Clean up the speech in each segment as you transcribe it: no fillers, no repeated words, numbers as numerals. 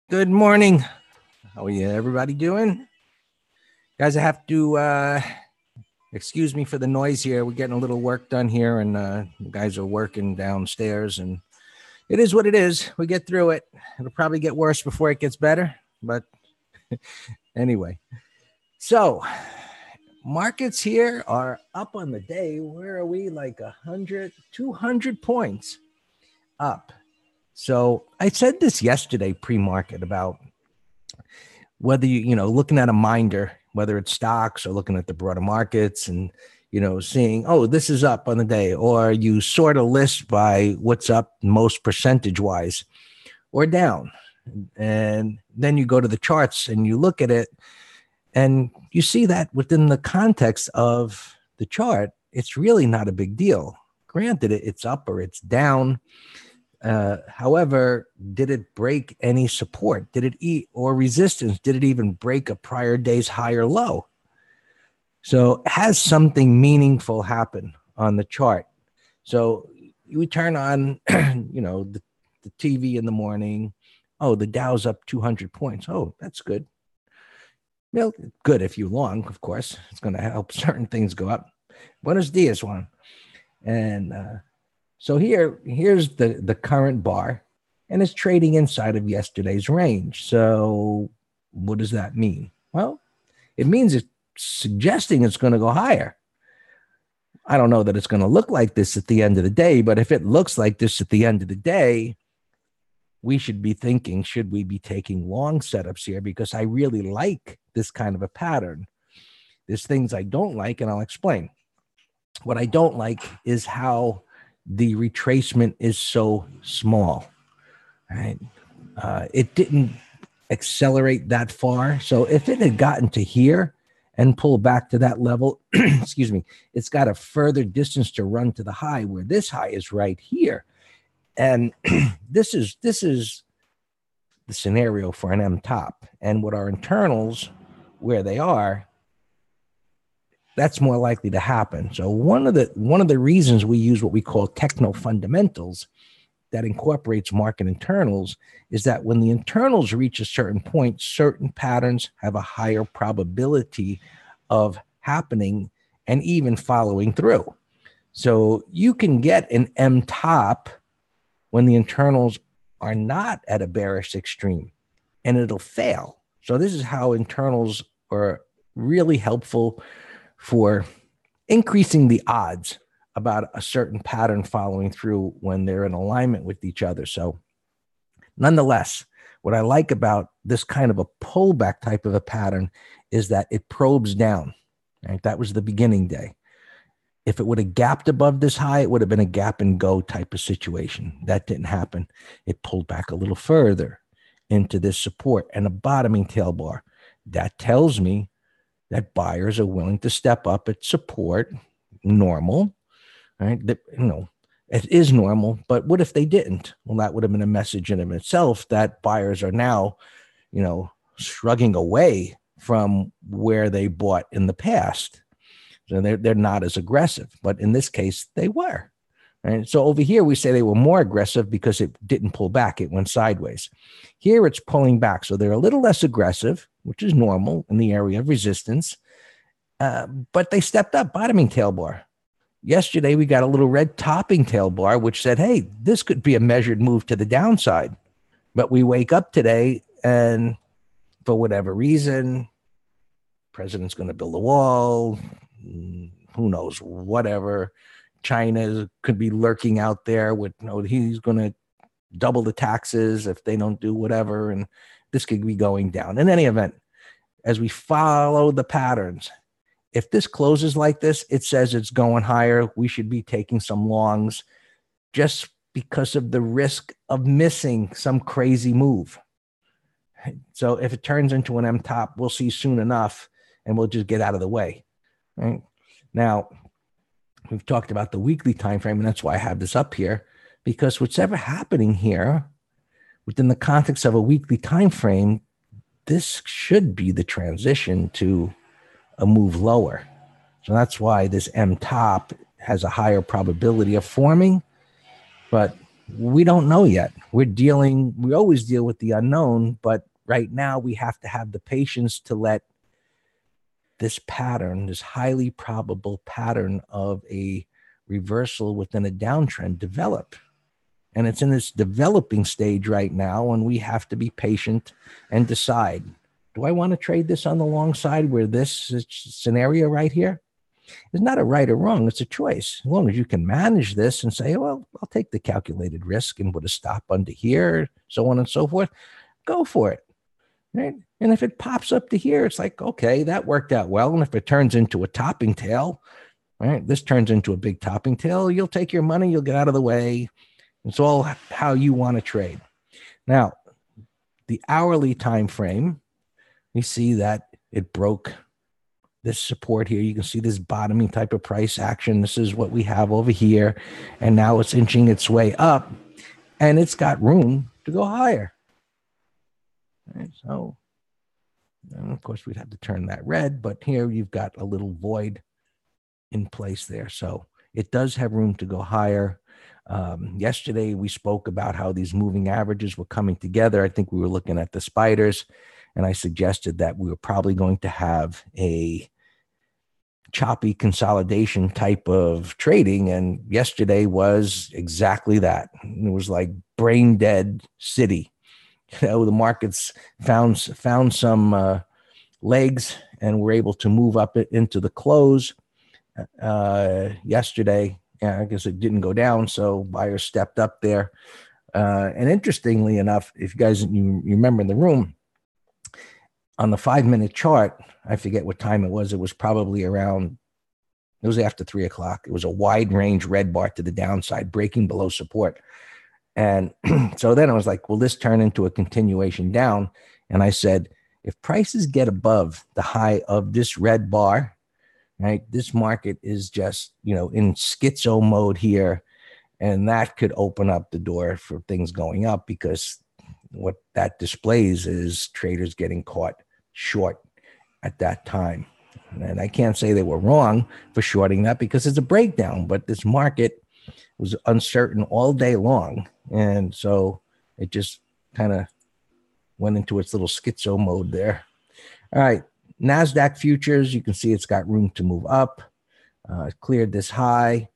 Good morning. How are you, everybody doing? Guys, I have to excuse me for the noise here. We're getting a little work done here, and the guys are working downstairs, and it is what it is. We get through it. It'll probably get worse before it gets better, but anyway. So, markets here are up on the day. Where are we? Like 100, 200 points up. So, I said this yesterday pre-market about whether looking at a minder, whether it's stocks or looking at the broader markets and seeing, oh, this is up on the day, or you sort of list by what's up most percentage wise or down, and then you go to the charts and you look at it and you see that within the context of the chart, it's really not a big deal. Granted, it's up or it's down. However, did it break any support? Did it eat or resistance? Did it even break a prior day's high or low? So has something meaningful happen on the chart? So we turn on, the TV in the morning. Oh, the Dow's up 200 points. Oh, that's good. Well, good if you long, of course. It's going to help certain things go up. Buenos dias, Juan. And so here's the current bar, and it's trading inside of yesterday's range. So what does that mean? Well, it means it's suggesting it's going to go higher. I don't know that it's going to look like this at the end of the day, but if it looks like this at the end of the day, we should be thinking, should we be taking long setups here? Because I really like this kind of a pattern. There's things I don't like, and I'll explain. What I don't like is how the retracement is so small, right? It didn't accelerate that far. So if it had gotten to here and pulled back to that level, excuse me, it's got a further distance to run to the high, where this high is right here. And this is the scenario for an M top. And with our internals, where they are, that's more likely to happen. So one of the reasons we use what we call techno fundamentals that incorporates market internals is that when the internals reach a certain point, certain patterns have a higher probability of happening and even following through. So you can get an M top when the internals are not at a bearish extreme, and it'll fail. So this is how internals are really helpful for increasing the odds about a certain pattern following through when they're in alignment with each other. So nonetheless, what I like about this kind of a pullback type of a pattern is that it probes down. Right? That was the beginning day. If it would have gapped above this high, it would have been a gap and go type of situation. That didn't happen. It pulled back a little further into this support and a bottoming tail bar. That tells me that buyers are willing to step up at support. Normal, right? It is normal, but what if they didn't? Well, that would have been a message in of itself that buyers are now, shrugging away from where they bought in the past. So they're not as aggressive, but in this case, they were. Right? So over here, we say they were more aggressive because it didn't pull back. It went sideways. Here, it's pulling back. So they're a little less aggressive, which is normal in the area of resistance. But they stepped up, bottoming tail bar. Yesterday, we got a little red topping tail bar, which said, hey, this could be a measured move to the downside. But we wake up today, and for whatever reason, president's going to build a wall. Who knows, whatever. China could be lurking out there with, he's going to double the taxes if they don't do whatever. And this could be going down. In any event, as we follow the patterns, if this closes like this, it says it's going higher. We should be taking some longs just because of the risk of missing some crazy move. So if it turns into an M top, we'll see soon enough, and we'll just get out of the way. Right? Now, we've talked about the weekly time frame, and that's why I have this up here, because what's ever happening here within the context of a weekly time frame, this should be the transition to a move lower. So that's why this M top has a higher probability of forming. But we don't know yet. We always deal with the unknown, but right now we have to have the patience to let this pattern, this highly probable pattern of a reversal within a downtrend develop. And it's in this developing stage right now, and we have to be patient and decide, do I want to trade this on the long side where this scenario right here? It's not a right or wrong. It's a choice. As long as you can manage this and say, well, I'll take the calculated risk and put a stop under here, so on and so forth, go for it. Right? And if it pops up to here, it's like, okay, that worked out well. And if it turns into a topping tail, right, this turns into a big topping tail, you'll take your money, you'll get out of the way. It's all how you want to trade. Now, the hourly time frame, we see that it broke this support here. You can see this bottoming type of price action. This is what we have over here. And now it's inching its way up, and it's got room to go higher. Right, so, and of course, we'd have to turn that red, but here you've got a little void in place there. So it does have room to go higher. Yesterday, we spoke about how these moving averages were coming together. I think we were looking at the spiders, and I suggested that we were probably going to have a choppy consolidation type of trading. And yesterday was exactly that. It was like brain dead city. You know, the markets found some legs and were able to move up into the close yesterday. Yeah, I guess it didn't go down, so buyers stepped up there. And interestingly enough, if you guys you remember in the room, on the 5-minute chart, I forget what time it was probably around, it was after 3 o'clock. It was a wide range red bar to the downside, breaking below support. And so then I was like, will this turn into a continuation down? And I said, if prices get above the high of this red bar, right, this market is just, in schizo mode here. And that could open up the door for things going up, because what that displays is traders getting caught short at that time. And I can't say they were wrong for shorting that, because it's a breakdown, but this market was uncertain all day long. And so it just kind of went into its little schizo mode there. All right. NASDAQ futures, you can see it's got room to move up. It cleared this high.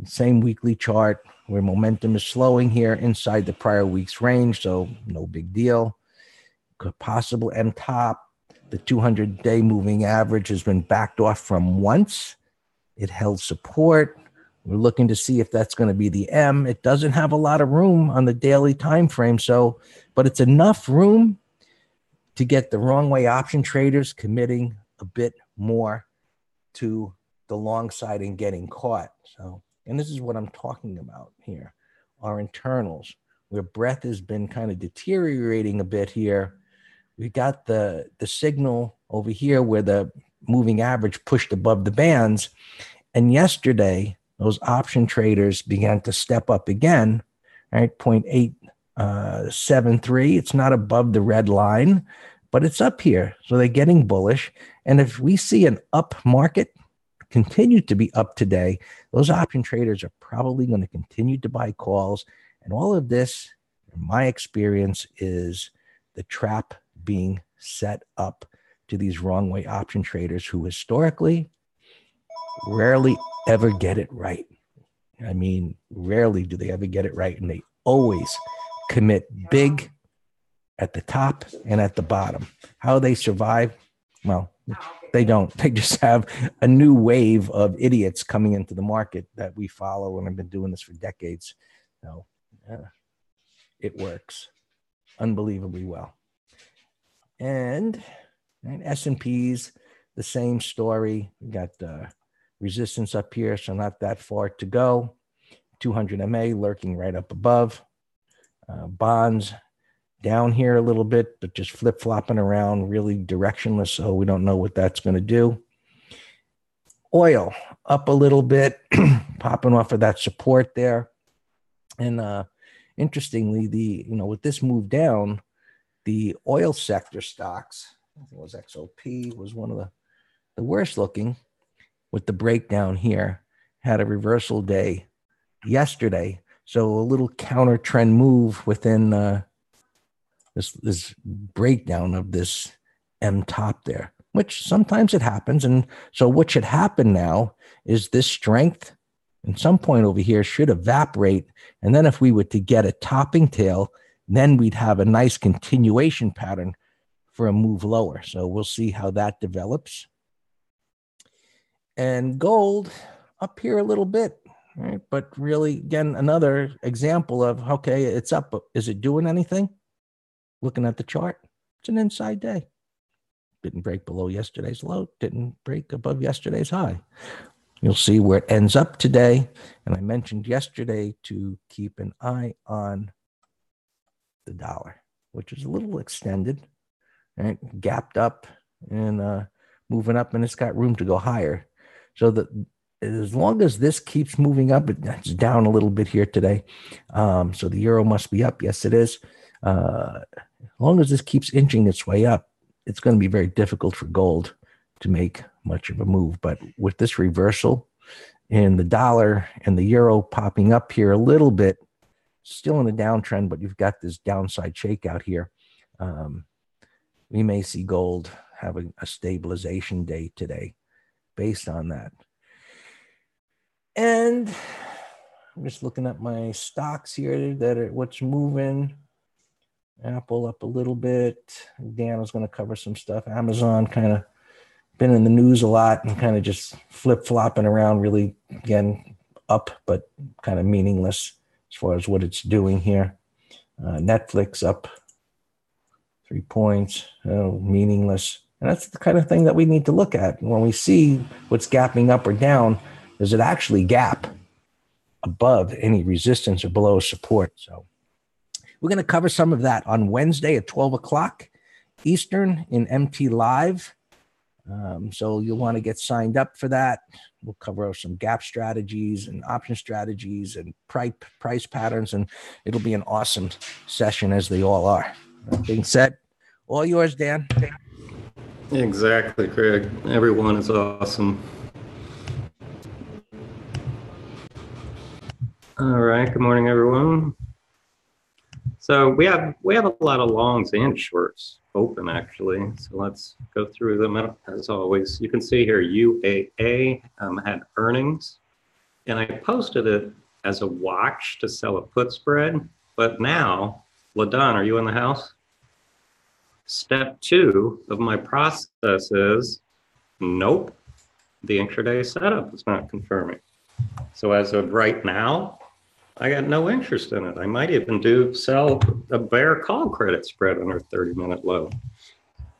Same weekly chart where momentum is slowing here inside the prior week's range, so no big deal. Possible M top. The 200-day moving average has been backed off from once. It held support. We're looking to see if that's going to be the M. It doesn't have a lot of room on the daily time frame, but it's enough room to get the wrong way option traders committing a bit more to the long side and getting caught. So, and this is what I'm talking about here, our internals, where breadth has been kind of deteriorating a bit here. We got the signal over here where the moving average pushed above the bands. And yesterday, those option traders began to step up again, right? 0.873. It's not above the red line, but it's up here. So they're getting bullish. And if we see an up market continue to be up today, those option traders are probably going to continue to buy calls. And all of this, in my experience, is the trap being set up to these wrong way option traders who historically rarely ever get it right. I mean, rarely do they ever get it right. And they always commit big at the top and at the bottom. How they survive? Well, they don't. They just have a new wave of idiots coming into the market that we follow, and I've been doing this for decades. So it works unbelievably well. And S&Ps, the same story. We got resistance up here, so not that far to go. 200 MA lurking right up above. Bonds down here a little bit, but just flip-flopping around, really directionless, so we don't know what that's going to do. Oil up a little bit, popping off of that support there. And interestingly, with this move down, the oil sector stocks, I think it was XOP, was one of the worst looking with the breakdown here, had a reversal day yesterday. So a little counter trend move within this breakdown of this M top there, which sometimes it happens. And so what should happen now is this strength at some point over here should evaporate. And then if we were to get a topping tail, then we'd have a nice continuation pattern for a move lower. So we'll see how that develops. And gold up here a little bit, right? But really, again, another example of, okay, it's up, but is it doing anything? Looking at the chart, it's an inside day. Didn't break below yesterday's low, didn't break above yesterday's high. You'll see where it ends up today. And I mentioned yesterday to keep an eye on the dollar, which is a little extended, right? Gapped up and moving up, and it's got room to go higher. So that as long as this keeps moving up, it's down a little bit here today. So the euro must be up. Yes, it is. As long as this keeps inching its way up, it's going to be very difficult for gold to make much of a move. But with this reversal in the dollar and the euro popping up here a little bit, still in a downtrend, but you've got this downside shakeout here. We may see gold having a stabilization day today based on that. And I'm just looking at my stocks here that are what's moving. Apple up a little bit. Dan was going to cover some stuff. Amazon kind of been in the news a lot and kind of just flip-flopping around, really, again, up, but kind of meaningless as far as what it's doing here. Netflix up 3 points, meaningless. And that's the kind of thing that we need to look at. When we see what's gapping up or down, does it actually gap above any resistance or below support? So we're going to cover some of that on Wednesday at 12 o'clock Eastern in MT Live. So you'll want to get signed up for that. We'll cover some gap strategies and option strategies and price patterns, and it'll be an awesome session as they all are. That being said, all yours, Dan. Exactly, Craig. Everyone is awesome. All right. Good morning, everyone. So we have a lot of longs and shorts open, actually. So let's go through them as always. You can see here UAA had earnings, and I posted it as a watch to sell a put spread. But now, LaDon, are you in the house? Step 2 of my process is, nope, the intraday setup is not confirming. So as of right now, I got no interest in it. I might even sell a bear call credit spread on our 30-minute low.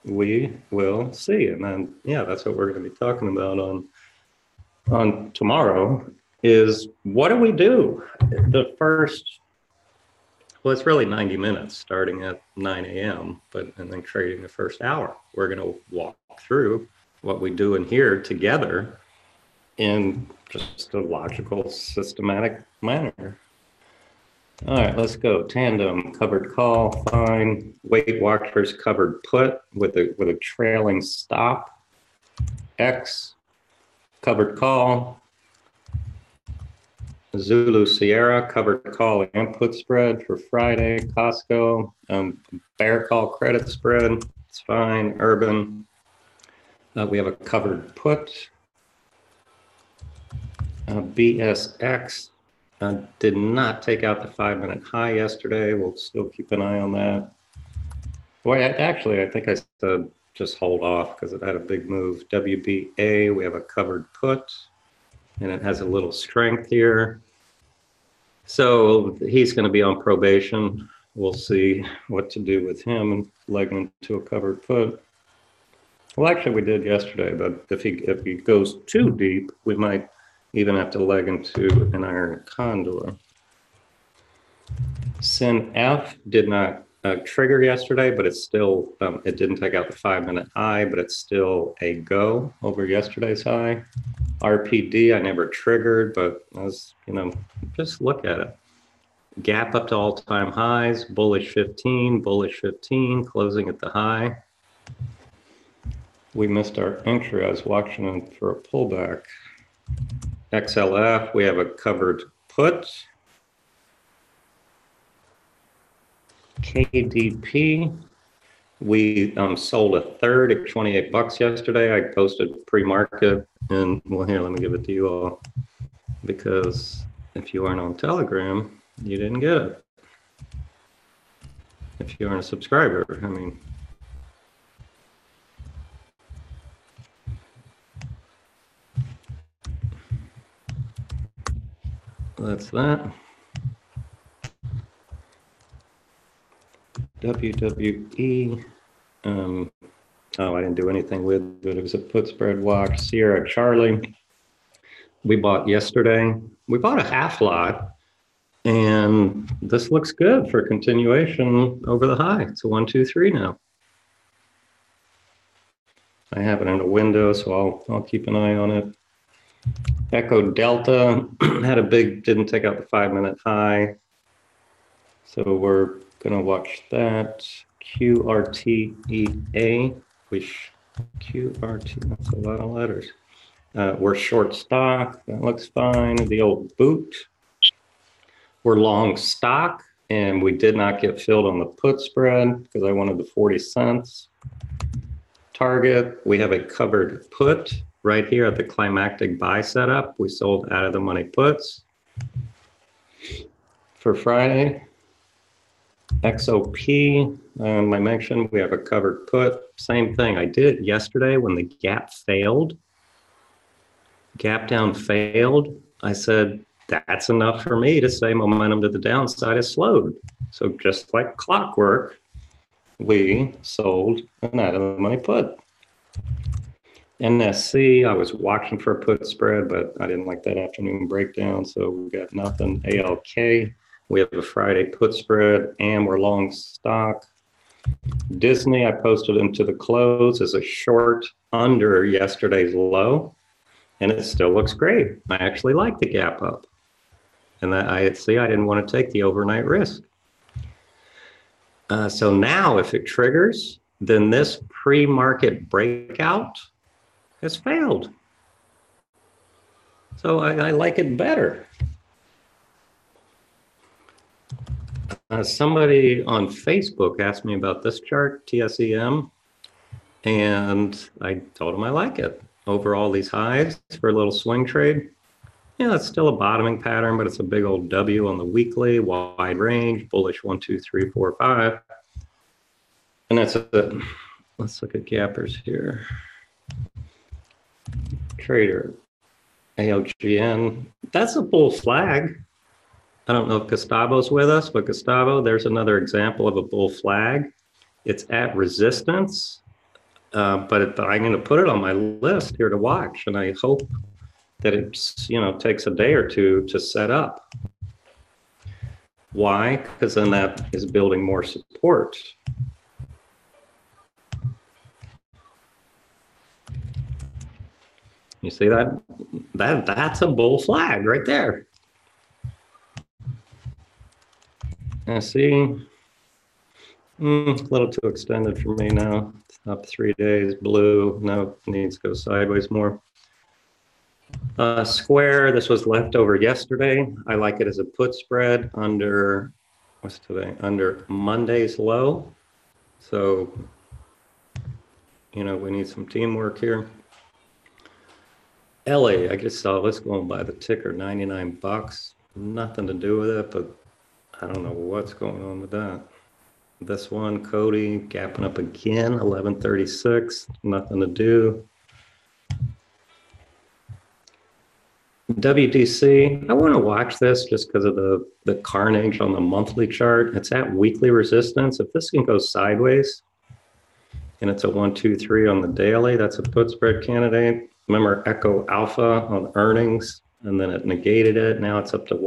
We will see. And then, yeah, that's what we're going to be talking about on tomorrow is what do we do? Well, it's really 90 minutes starting at 9 a.m., and then trading the first hour. We're going to walk through what we do in here together in just a logical, systematic manner. All right, let's go. Tandem, covered call, fine. Weight Watchers, covered put with a trailing stop. X, covered call. Zulu Sierra, covered call and put spread for Friday. Costco, bear call credit spread, it's fine. Urban, we have a covered put. BSX did not take out the 5-minute high yesterday. We'll still keep an eye on that. Boy, I think I said just hold off because it had a big move. WBA, we have a covered put, and it has a little strength here. So he's going to be on probation. We'll see what to do with him and legging into a covered put. Well, actually, we did yesterday, but if he goes too deep, we might even have to leg into an iron condor. SYNF did not trigger yesterday, but it's still, it didn't take out the 5-minute high, but it's still a go over yesterday's high. RPD, I never triggered, but just look at it. Gap up to all-time highs, bullish 15, closing at the high. We missed our entry. I was watching them for a pullback. XLF, we have a covered put. KDP, we sold a third at 28 bucks yesterday. I posted pre-market, and well, here, let me give it to you all, because if you aren't on Telegram, you didn't get it. If you aren't a subscriber, I mean. That's that. WWE. Oh, I didn't do anything with it. It was a put spread watch. Sierra Charlie. We bought yesterday. We bought a half lot, and this looks good for continuation over the high. It's a 1, 2, 3 now. I have it in a window, so I'll keep an eye on it. Echo Delta had a big, didn't take out the 5-minute high. So we're gonna watch that. QRTEA, which QRT, that's a lot of letters. We're short stock, that looks fine. The old boot. We're long stock, and we did not get filled on the put spread because I wanted the 40 cents. Target, we have a covered put right here at the climactic buy setup. We sold out of the money puts. For Friday, XOP, I mentioned we have a covered put. Same thing, I did it yesterday when the gap failed. Gap down failed. I said, that's enough for me to say momentum to the downside has slowed. So just like clockwork, we sold an out of the money put. NSC, I was watching for a put spread, but I didn't like that afternoon breakdown, so we got nothing. ALK, we have a Friday put spread, and we're long stock. Disney, I posted into the close as a short under yesterday's low, and it still looks great. I actually like the gap up. And that I didn't want to take the overnight risk. So now if it triggers, then this pre-market breakout has failed. So I like it better. Somebody on Facebook asked me about this chart, TSEM, and I told him I like it. Over all these highs for a little swing trade. Yeah, it's still a bottoming pattern, but it's a big old W on the weekly, wide range, bullish 1, 2, 3, 4, 5. And that's it. Let's look at gappers here. Trader, ALGN, that's a bull flag. I don't know if Gustavo's with us, but Gustavo, there's another example of a bull flag. It's at resistance, but I'm going to put it on my list here to watch, and I hope that it takes a day or two to set up. Why? Because then that is building more support. You see that? That's a bull flag right there. I see. A little too extended for me now. Up 3 days, blue. No, needs to go sideways more. Square, this was left over yesterday. I like it as a put spread under, what's today? Under Monday's low. So, we need some teamwork here. LA, I just saw this going by the ticker, 99 bucks. Nothing to do with it, but I don't know what's going on with that. This one, Cody, gapping up again, 1136, nothing to do. WDC, I want to watch this just because of the carnage on the monthly chart. It's at weekly resistance. If this can go sideways, and it's a 1, 2, 3 on the daily, that's a put spread candidate. Remember Echo Alpha on earnings, and then it negated it. Now it's up to 1.